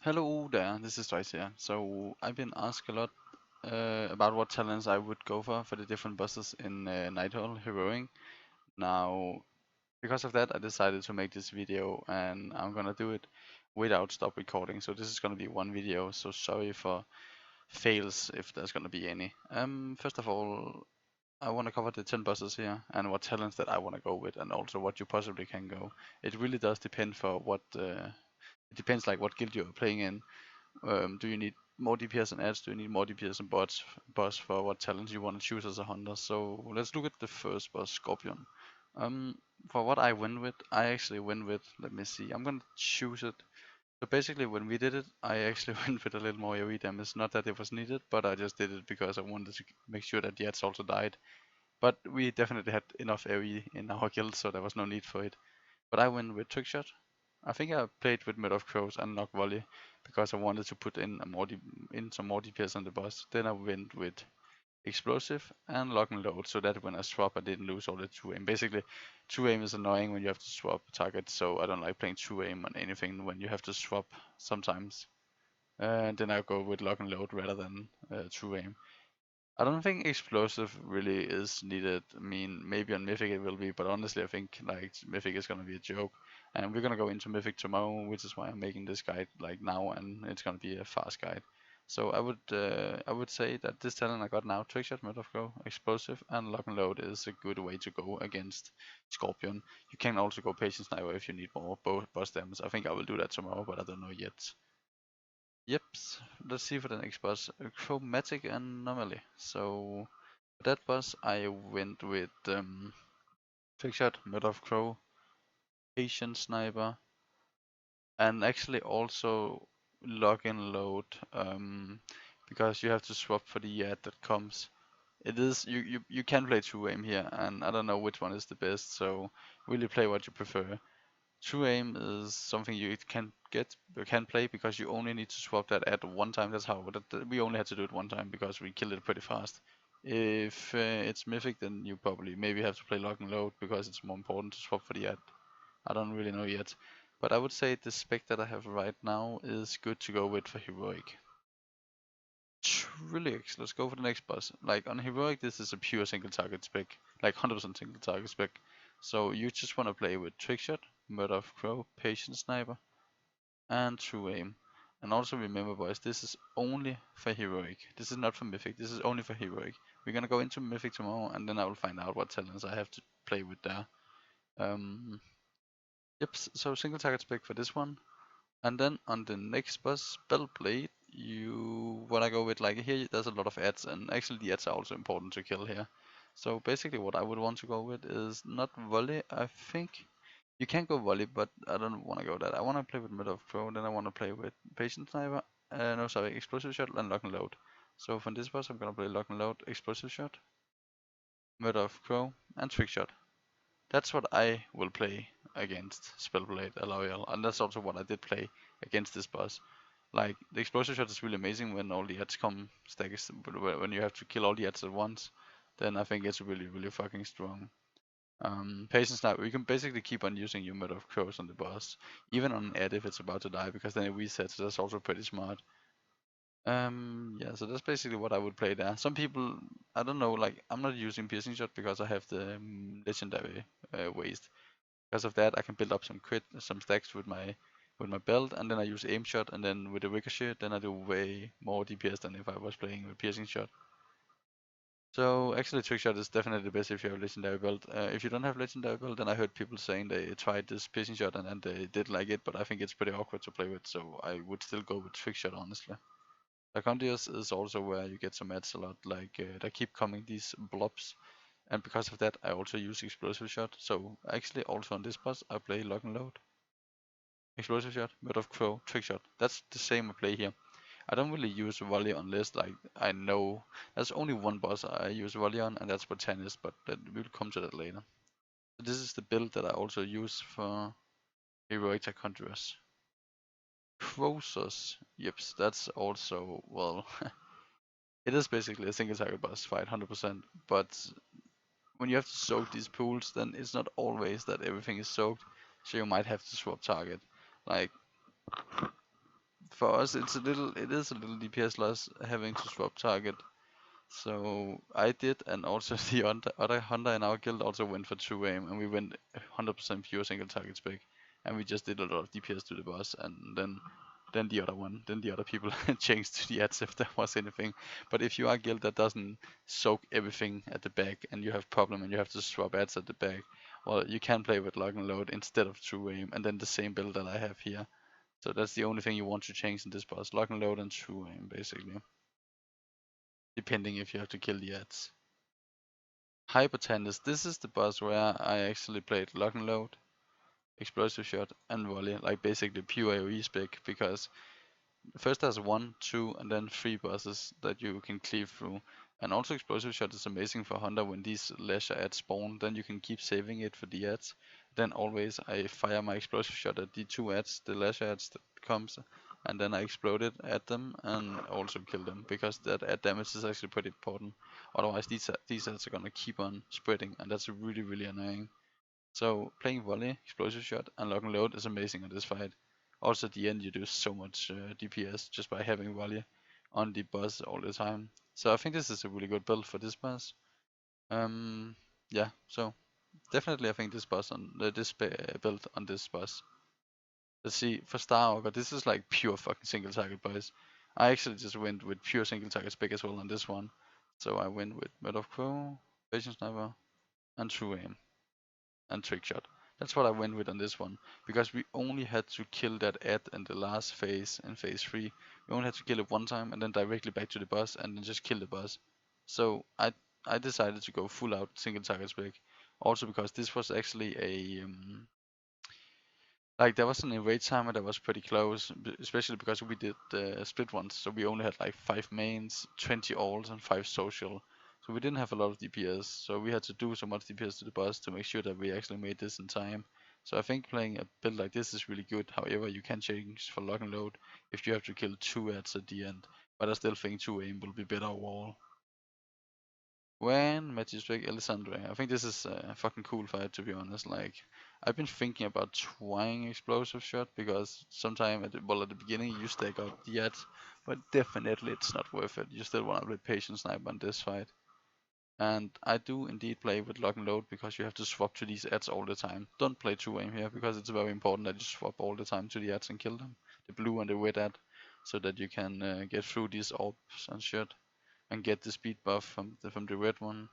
Hello there, this is Twice here. So I've been asked a lot about what talents I would go for the different bosses in Nighthall Heroing. Now, because of that, I decided to make this video, and I'm gonna do it without stop recording. So this is gonna be one video. So sorry for fails if there's gonna be any. First of all, I want to cover the 10 bosses here and what talents that I want to go with, and also what you possibly can go. It really does depend for what. It depends like what guild you're playing in. Do you need more DPS and ads? Do you need more DPS and boss for what talents you want to choose as a hunter? So let's look at the first boss, Scorpion. Um, for what I win with, I actually win with, let me see, I'm gonna choose it. So basically when we did it, I actually went with a little more AoE damage. Not that it was needed, but I just did it because I wanted to make sure that the ads also died. But we definitely had enough AoE in our guild, so there was no need for it. But I went with Trickshot. I think I played with Mid of Crows and Knock Volley because I wanted to put in some more DPS on the boss. Then I went with Explosive and Lock and Load so that when I swap I didn't lose all the 2 aim. Basically 2 aim is annoying when you have to swap targets, so I don't like playing 2 aim on anything when you have to swap sometimes. And then I go with Lock and Load rather than 2 aim. I don't think explosive really is needed. I mean, maybe on Mythic it will be, but honestly, I think like Mythic is gonna be a joke, and we're gonna go into Mythic tomorrow, which is why I'm making this guide like now, and it's gonna be a fast guide. So I would say that this talent I got now, Trickshot, Murder of Go, Explosive, and Lock and Load is a good way to go against Scorpion. You can also go Patient Sniper if you need more boss damage. I think I will do that tomorrow, but I don't know yet. Yep, let's see for the next boss. Chromatic Anomaly. So for that boss I went with Trickshot, Murder of Crow, Patient Sniper, and actually also Lock and Load, because you have to swap for the ad that comes. It is you can play 2 aim here, and I don't know which one is the best, so really play what you prefer. True aim is something you can play because you only need to swap that at one time. That's how we only had to do it one time because we killed it pretty fast. If it's mythic, then you probably maybe have to play lock and load because it's more important to swap for the ad. I don't really know yet, but I would say the spec that I have right now is good to go with for heroic. Trilix, let's go for the next boss. Like on heroic, this is a pure single target spec, like 100% single target spec. So you just want to play with Trickshot, Murder of Crow, Patient Sniper, and True Aim. And also remember, boys, this is only for heroic. This is not for mythic. This is only for heroic. We're gonna go into mythic tomorrow, and then I will find out what talents I have to play with there. Um, yep. So single target spec for this one. And then on the next boss, Spellblade, you wanna go with like here. There's a lot of ads, and actually the ads are also important to kill here. So basically, what I would want to go with is not volley. I think you can go volley, but I don't want to go that. I want to play with Mid of Crow, then I want to play with Patient Sniper. No, sorry, Explosive Shot and Lock and Load. So for this boss, I'm gonna play Lock and Load, Explosive Shot, Murder of Crow, and Trick Shot. That's what I will play against Spellblade Aloyal, and that's also what I did play against this boss. Like the explosive shot is really amazing when all the ads come stacks, but when you have to kill all the ads at once, then I think it's really fucking strong. Patience Sniper, you can basically keep on using your Murder of Crows on the boss, even on an ad if it's about to die, because then it resets. So that's also pretty smart. Yeah, so that's basically what I would play there. Some people, I don't know, like I'm not using piercing shot because I have the legendary waste. Because of that, I can build up some stacks with my belt, and then I use aim shot, and then with the ricochet, then I do way more DPS than if I was playing with piercing shot. So actually, trick shot is definitely the best if you have legendary belt. If you don't have legendary belt, then I heard people saying they tried this piercing shot and they did like it, but I think it's pretty awkward to play with, so I would still go with trick shot honestly. Lacondius is also where you get some ads a lot, like they keep coming these blobs, and because of that, I also use explosive shot. So actually, also on this boss, I play lock and load, explosive shot, murder of crow, trick shot. That's the same I play here. I don't really use volley unless like I know there's only one boss I use volley on, and that's Botanist, but we'll come to that later. So this is the build that I also use for Heroic Conjurers. Croesus, yep, that's also, well, it is basically a single target boss fight, 100%, but when you have to soak these pools, then it's not always that everything is soaked, so you might have to swap target. Like, for us, it is a little DPS loss having to swap target. So I did, and also the other hunter in our guild also went for 2 aim, and we went 100% pure single target spec, and we just did a lot of DPS to the boss, and then the other people changed to the ads if there was anything. But if you are a guild that doesn't soak everything at the back, and you have problem and you have to swap ads at the back, well, you can play with lock and load instead of 2 aim, and then the same build that I have here. So that's the only thing you want to change in this boss, lock and load and 2 aim basically, depending if you have to kill the ads. Hypertandis, this is the boss where I actually played lock and load, explosive shot, and volley, like basically pure AoE spec, because first there's 1, 2, and then 3 bosses that you can cleave through. And also explosive shot is amazing for Hunter when these leisure ads spawn, then you can keep saving it for the ads. Then always I fire my explosive shot at the 2 ads, the leisure ads that comes, and then I explode it at them and also kill them, because that ad damage is actually pretty important. Otherwise these ads are gonna keep on spreading, and that's really annoying. So playing volley, explosive shot, and lock and load is amazing in this fight. Also at the end you do so much DPS just by having volley on the boss all the time. So I think this is a really good build for this boss. Yeah, so definitely I think this boss on this build on this boss. Let's see, for Star Augur, this is like pure fucking single target boys. I actually just went with pure single target spec as well on this one. So I went with Murder of Crow, Patient Sniper, and True Aim, and Trick Shot. That's what I went with on this one, because we only had to kill that ad in the last phase, in phase 3. We only had to kill it one time and then directly back to the boss and then just kill the boss. So I decided to go full out single target spec. Also because this was actually a like there was an enrage timer that was pretty close, especially because we did the split ones, so we only had like 5 mains, 20 alts, and 5 social. So we didn't have a lot of DPS, so we had to do so much DPS to the boss to make sure that we actually made this in time. So I think playing a build like this is really good. However, you can change for lock and load if you have to kill 2 ads at the end. But I still think 2 aim will be better overall. When Magispec Elisandre, I think this is a fucking cool fight, to be honest. Like, I've been thinking about trying explosive shot because sometime at the beginning you stack up the ads, but definitely it's not worth it. You still want to play patient sniper on this fight. And I do indeed play with lock and load because you have to swap to these ads all the time. Don't play 2 aim here because it's very important that you swap all the time to the ads and kill them. The blue and the red ad, so that you can get through these orbs and shit and get the speed buff from the red one.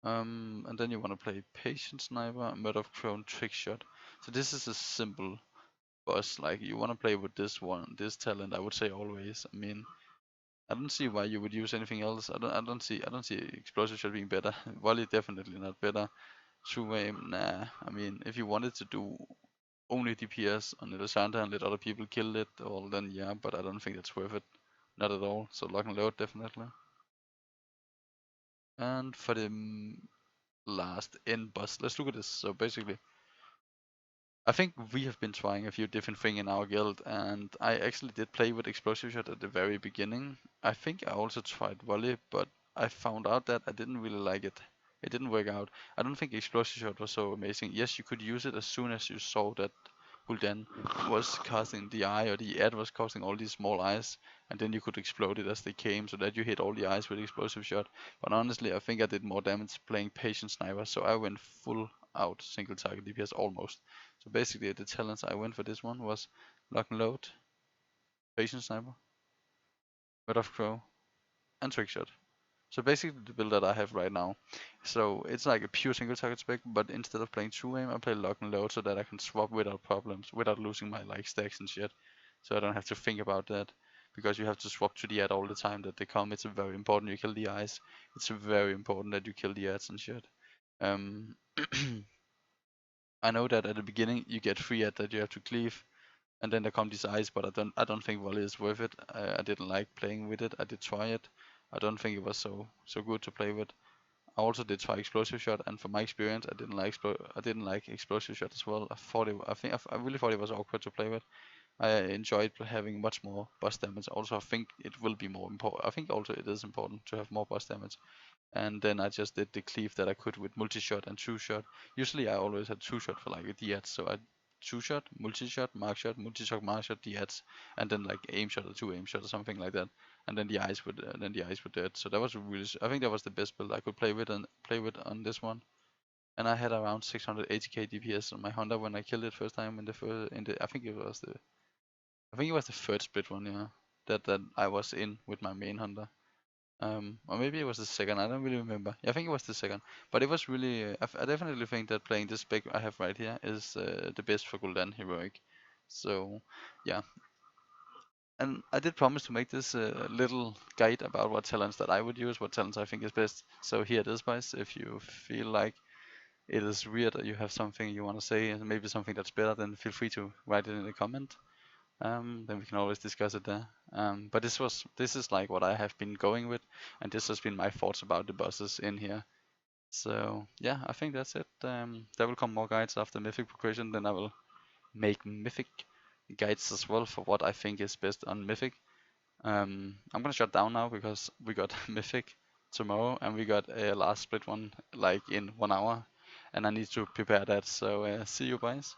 And then you want to play Patient Sniper, Murder of Crow, Trick Shot. So this is a simple boss. Like you want to play with this one, this talent. I would say always. I mean, I don't see why you would use anything else. I don't see Explosive Shot being better. Volley definitely not better. True Aim, nah. I mean, if you wanted to do only DPS on Elisandra and let other people kill it, well then yeah. But I don't think that's worth it. Not at all. So lock and load definitely. And for the last end boss, let's look at this. So basically, I think we have been trying a few different things in our guild, and I actually did play with explosive shot at the very beginning. I think I also tried volley, but I found out that I didn't really like it. It didn't work out. I don't think explosive shot was so amazing. Yes, you could use it as soon as you saw that Gul'dan was casting the eye, or the ad was casting all these small eyes, and then you could explode it as they came, so that you hit all the eyes with explosive shot. But honestly, I think I did more damage playing patient sniper, so I went full out single target DPS almost. So basically the talents I went for this one was lock and load, patient sniper, red of crow, and trick shot. So basically the build that I have right now. So it's like a pure single target spec, but instead of playing true aim, I play lock and load so that I can swap without problems, without losing my like stacks and shit. So I don't have to think about that. Because you have to swap to the ad all the time that they come. It's very important you kill the eyes. It's very important that you kill the ads and shit. Um I know that at the beginning you get 3 ad that you have to cleave, and then there come these eyes, but I don't think volley is worth it. I didn't like playing with it. I did try it. I don't think it was so good to play with. I also did try explosive shot, and from my experience, I didn't like explosive shot as well. I really thought it was awkward to play with. I enjoyed having much more boss damage. Also, I think it will be more important. I think also it is important to have more boss damage. And then I just did the cleave that I could with multi shot and true shot. Usually I always had true shot for like a DH, so I 2-shot, multi-shot, mark shot, multi-shot, mark shot, the ads, and then like aim shot or 2 aim shot or something like that, and then the eyes would dead. So that was really, I think that was the best build I could play with on this one. And I had around 680k DPS on my Honda when I killed it first time I think it was the third split one, yeah, that I was in with my main Honda. Or maybe it was the second. I don't really remember. Yeah, I think it was the second. But it was really. I definitely think that playing this spec I have right here is the best for Gul'dan Heroic. So, yeah. And I did promise to make this little guide about what talents that I would use, what talents I think is best. So here it is, guys. If you feel like it is weird or you have something you want to say and maybe something that's better, then feel free to write it in the comment. Then we can always discuss it there. But this is like what I have been going with, and this has been my thoughts about the bosses in here. So yeah, I think that's it. There will come more guides after Mythic progression, then I will make Mythic guides as well for what I think is best on Mythic. I'm gonna shut down now because we got Mythic tomorrow and we got a last split one like in 1 hour, and I need to prepare that. So see you guys.